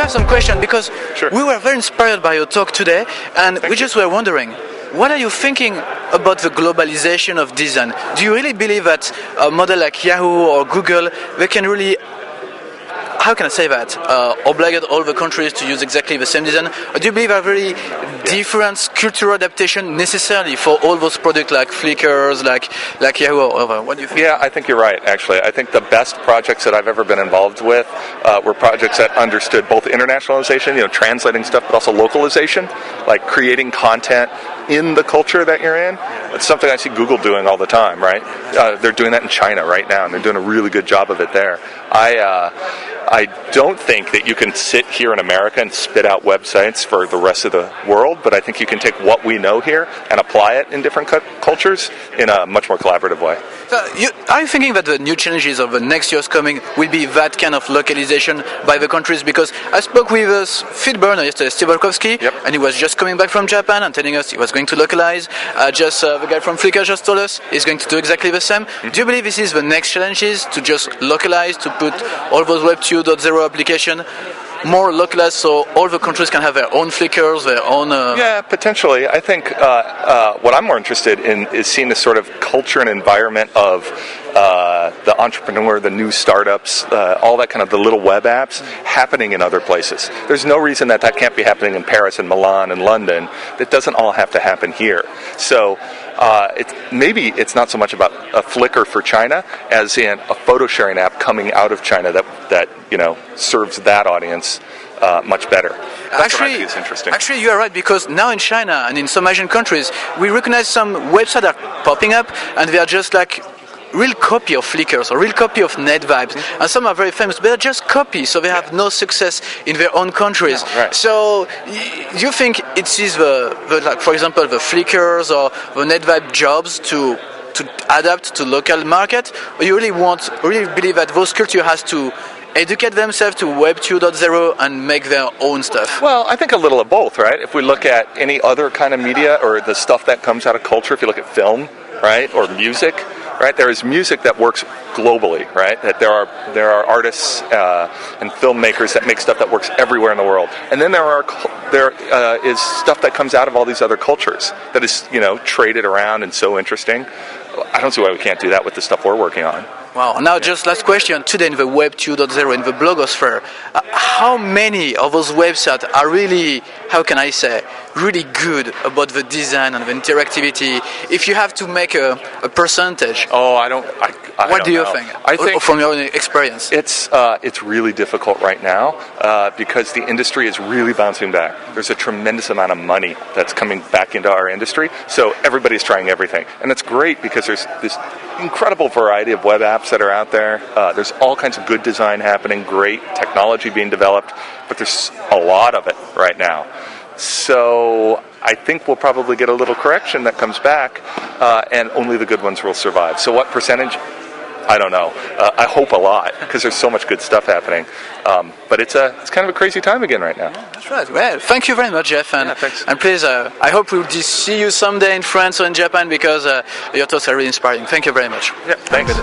have some questions because Sure. we were very inspired by your talk today, and we just were wondering, what are you thinking about the globalization of design? Do you really believe that a model like Yahoo or Google, they can really, how can I say that, oblige all the countries to use exactly the same design? Or do you believe a very different cultural adaptation necessarily for all those products like Flickrs, like Yahoo or other? What do you think? Yeah, I think you're right, actually. I think the best projects that I've ever been involved with were projects that understood both internationalization, translating stuff, but also localization, like creating content in the culture that you're in. It's something I see Google doing all the time, right? They're doing that in China right now, and they're doing a really good job of it there. I don't think that you can sit here in America and spit out websites for the rest of the world, but I think you can take what we know here and apply it in different cultures in a much more collaborative way. So are you thinking that the new challenges of the next year's coming will be that kind of localization by the countries? Because I spoke with feed burner yesterday, Steve Olkowski, and he was just coming back from Japan and telling us he was going to localize. The guy from Flickr just told us he's going to do exactly the same. Do you believe this is the next challenges, to just localize, to put all those Web 2.0 application more localized so all the countries can have their own Flickrs, their own... Yeah, potentially. I think what I'm more interested in is seeing the sort of culture and environment of the entrepreneur, the new startups, all that kind of the little web apps happening in other places. There's no reason that can't be happening in Paris and Milan and London. That doesn't all have to happen here. So maybe it's not so much about a Flickr for China as in a photo sharing app coming out of China that serves that audience much better. That's what I think is interesting. Actually, you are right, because now in China and in some Asian countries, we recognize some websites that are popping up, and they are just like real copy of Flickrs or real copy of NetVibes, and some are very famous, but they're just copies, so they have no success in their own countries. Yeah, right. So, do you think it is like, for example, the Flickrs or the NetVibe jobs to adapt to local market, or you really believe that those culture has to educate themselves to Web 2.0 and make their own stuff? Well, I think a little of both, right? If we look at any other kind of media or the stuff that comes out of culture, if you look at film, right, or music, right, there is music that works globally, right? That there are artists and filmmakers that make stuff that works everywhere in the world, and then there is stuff that comes out of all these other cultures that is traded around and so interesting. I don't see why we can't do that with the stuff we're working on. Wow. Now, just last question. Today in the Web 2.0, in the blogosphere, how many of those websites are really, how can I say, really good about the design and the interactivity? If you have to make a percentage, what do you think? I think from your own experience, it's really difficult right now because the industry is really bouncing back. There's a tremendous amount of money that's coming back into our industry, so everybody's trying everything, and it's great because there's this incredible variety of web apps that are out there. There's all kinds of good design happening, great technology being developed, but there's a lot of it right now. So I think we'll probably get a little correction that comes back, and only the good ones will survive. So what percentage? I don't know. I hope a lot, because there's so much good stuff happening. But it's kind of a crazy time again right now. Yeah, that's right. Well, thank you very much, Jeff. And, thanks. And please, I hope we'll see you someday in France or in Japan, because your talks are really inspiring. Thank you very much. Yeah, thanks.